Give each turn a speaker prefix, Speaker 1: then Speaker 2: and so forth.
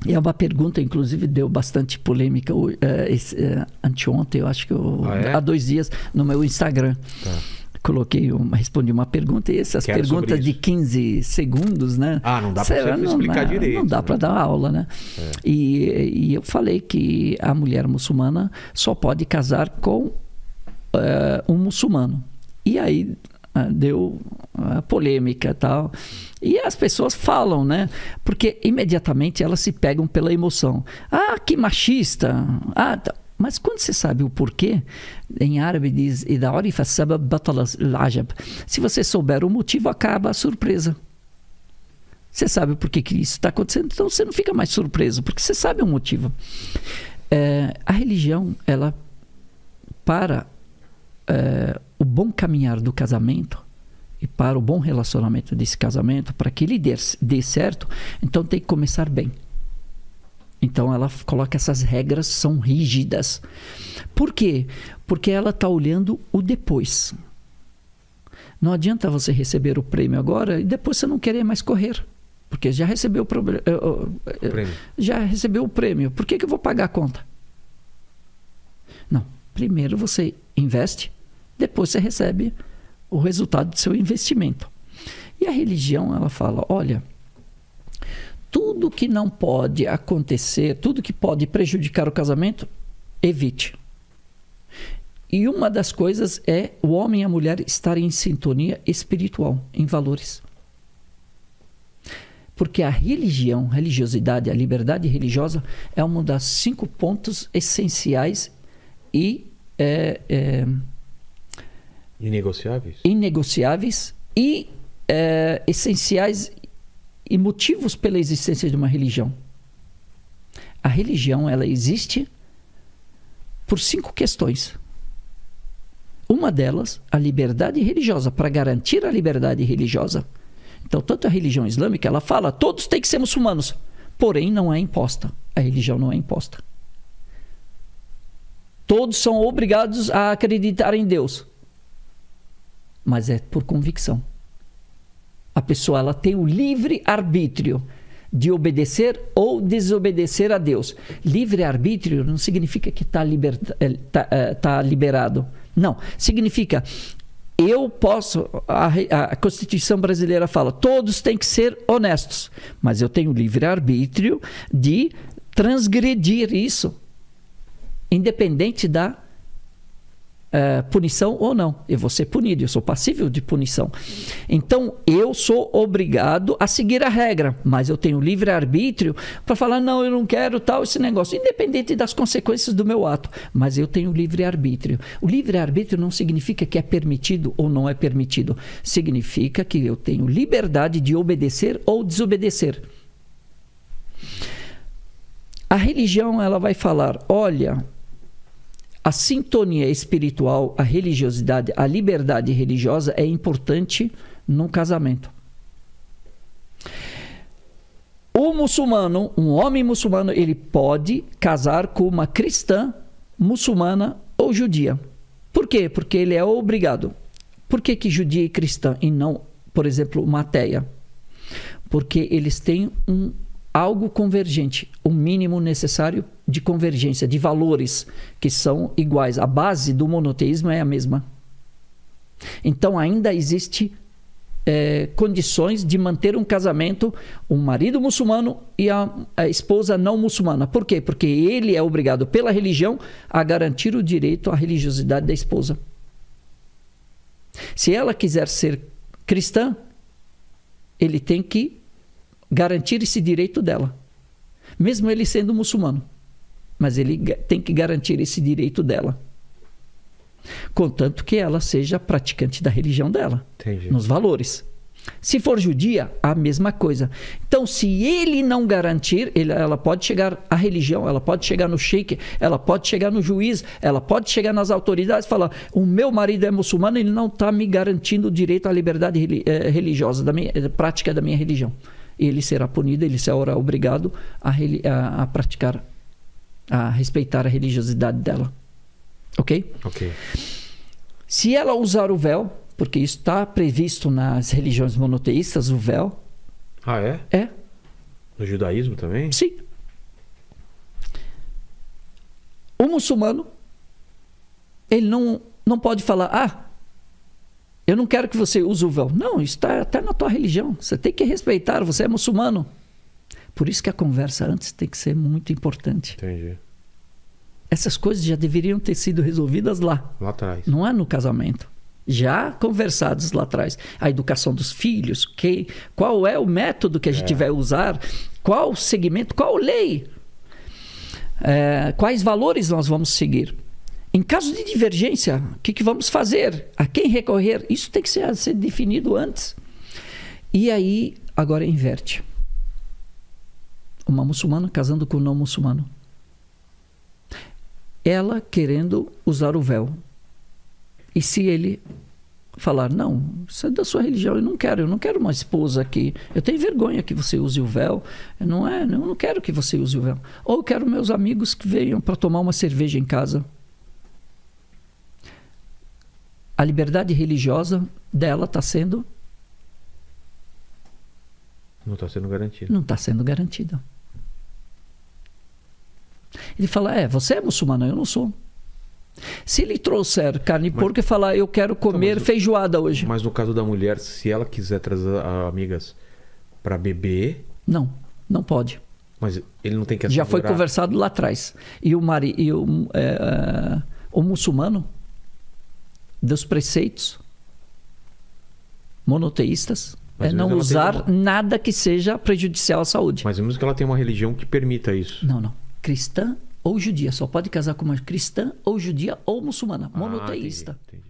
Speaker 1: E é uma pergunta, inclusive, deu bastante polêmica anteontem, eu acho que há 2 dias, no meu Instagram.
Speaker 2: Tá.
Speaker 1: Respondi uma pergunta e essas perguntas de 15 segundos, né?
Speaker 2: Não dá para você explicar direito.
Speaker 1: Não dá para dar aula, né? E eu falei que a mulher muçulmana só pode casar com um muçulmano. E aí deu polêmica e tal. E as pessoas falam, né? Porque imediatamente elas se pegam pela emoção. Que machista! Mas quando você sabe o porquê, em árabe diz: se você souber o motivo, acaba a surpresa. Você sabe o porquê que isso está acontecendo, então você não fica mais surpreso, porque você sabe o motivo. A religião, ela, para o bom caminhar do casamento e para o bom relacionamento desse casamento, para que ele dê certo, então tem que começar bem. Então ela coloca essas regras, são rígidas. Por quê? Porque ela está olhando o depois. Não adianta você receber o prêmio agora e depois você não querer mais correr. Porque já recebeu o prêmio. Já recebeu o prêmio. Por que eu vou pagar a conta? Não. Primeiro você investe, depois você recebe o resultado do seu investimento. E a religião, ela fala: olha, tudo que não pode acontecer, tudo que pode prejudicar o casamento, evite. E uma das coisas é o homem e a mulher estarem em sintonia espiritual, em valores. Porque a religiosidade, a liberdade religiosa é um dos 5 pontos essenciais e inegociáveis e essenciais e motivos pela existência de uma religião. A religião, ela existe por 5 questões. Uma delas, a liberdade religiosa, para garantir a liberdade religiosa. Então, tanto a religião islâmica, ela fala: todos têm que ser muçulmanos, porém não é imposta. A religião não é imposta. Todos são obrigados a acreditar em Deus, mas é por convicção. A pessoa, ela tem o livre arbítrio de obedecer ou desobedecer a Deus. Livre arbítrio não significa que está liberado. Não, significa eu posso. A Constituição brasileira fala: todos têm que ser honestos, mas eu tenho livre arbítrio de transgredir isso, independente da punição ou não. Eu vou ser punido, eu sou passível de punição. Então, eu sou obrigado a seguir a regra, mas eu tenho livre-arbítrio para falar: não, eu não quero esse negócio, independente das consequências do meu ato, mas eu tenho livre-arbítrio. O livre-arbítrio não significa que é permitido ou não é permitido, significa que eu tenho liberdade de obedecer ou desobedecer. A religião, ela vai falar: olha, a sintonia espiritual, a religiosidade, a liberdade religiosa é importante no casamento. O muçulmano, um homem muçulmano, ele pode casar com uma cristã, muçulmana ou judia. Por quê? Porque ele é obrigado. Por que judia e cristã e não, por exemplo, uma ateia? Porque eles têm algo convergente, o mínimo necessário de convergência, de valores que são iguais. A base do monoteísmo é a mesma. Então ainda existe condições de manter um casamento, um marido muçulmano e a esposa não muçulmana. Por quê? Porque ele é obrigado pela religião a garantir o direito à religiosidade da esposa. Se ela quiser ser cristã, ele tem que garantir esse direito dela, mesmo ele sendo muçulmano, mas ele tem que garantir esse direito dela, contanto que ela seja praticante da religião dela. Entendi. Nos valores. Se for judia, a mesma coisa. Então, se ele não garantir, ela pode chegar à religião, ela pode chegar no sheik, ela pode chegar no juiz, ela pode chegar nas autoridades e falar: o meu marido é muçulmano, ele não está me garantindo o direito à liberdade religiosa, da prática da minha religião. Ele será punido, ele será obrigado a praticar, a respeitar a religiosidade dela. Ok?
Speaker 2: Ok.
Speaker 1: Se ela usar o véu, porque isso está previsto nas religiões monoteístas, o véu.
Speaker 2: Ah, é?
Speaker 1: É.
Speaker 2: No judaísmo também?
Speaker 1: Sim. O muçulmano, ele não pode falar, eu não quero que você use o véu. Não, isso está até na tua religião. Você tem que respeitar, você é muçulmano. Por isso que a conversa antes tem que ser muito importante.
Speaker 2: Entendi.
Speaker 1: Essas coisas já deveriam ter sido resolvidas lá.
Speaker 2: Lá atrás.
Speaker 1: Não é no casamento. Já conversados lá atrás. A educação dos filhos, qual é o método que a gente vai usar, qual segmento, qual lei, quais valores nós vamos seguir. Em caso de divergência, o que vamos fazer? A quem recorrer? Isso tem que ser definido antes. E aí, agora inverte. Uma muçulmana casando com um não muçulmano. Ela querendo usar o véu. E se ele falar, não, isso é da sua religião, eu não quero uma esposa aqui, eu tenho vergonha que você use o véu, eu não quero que você use o véu. Ou eu quero meus amigos que venham para tomar uma cerveja em casa. A liberdade religiosa dela está sendo...
Speaker 2: Não está sendo garantida.
Speaker 1: Não está sendo garantida. Ele fala, você é muçulmano, eu não sou. Se ele trouxer carne de porco e falar, eu quero comer feijoada hoje.
Speaker 2: Mas no caso da mulher, se ela quiser trazer amigas para beber...
Speaker 1: Não pode.
Speaker 2: Mas ele não tem que assegurar...
Speaker 1: Já foi conversado lá atrás. E o muçulmano, dos preceitos monoteístas, não usar nada que seja prejudicial à saúde.
Speaker 2: Mas vemos que ela tem uma religião que permita isso.
Speaker 1: Não. Cristã ou judia. Só pode casar com uma cristã ou judia ou muçulmana. Monoteísta.
Speaker 2: Entendi.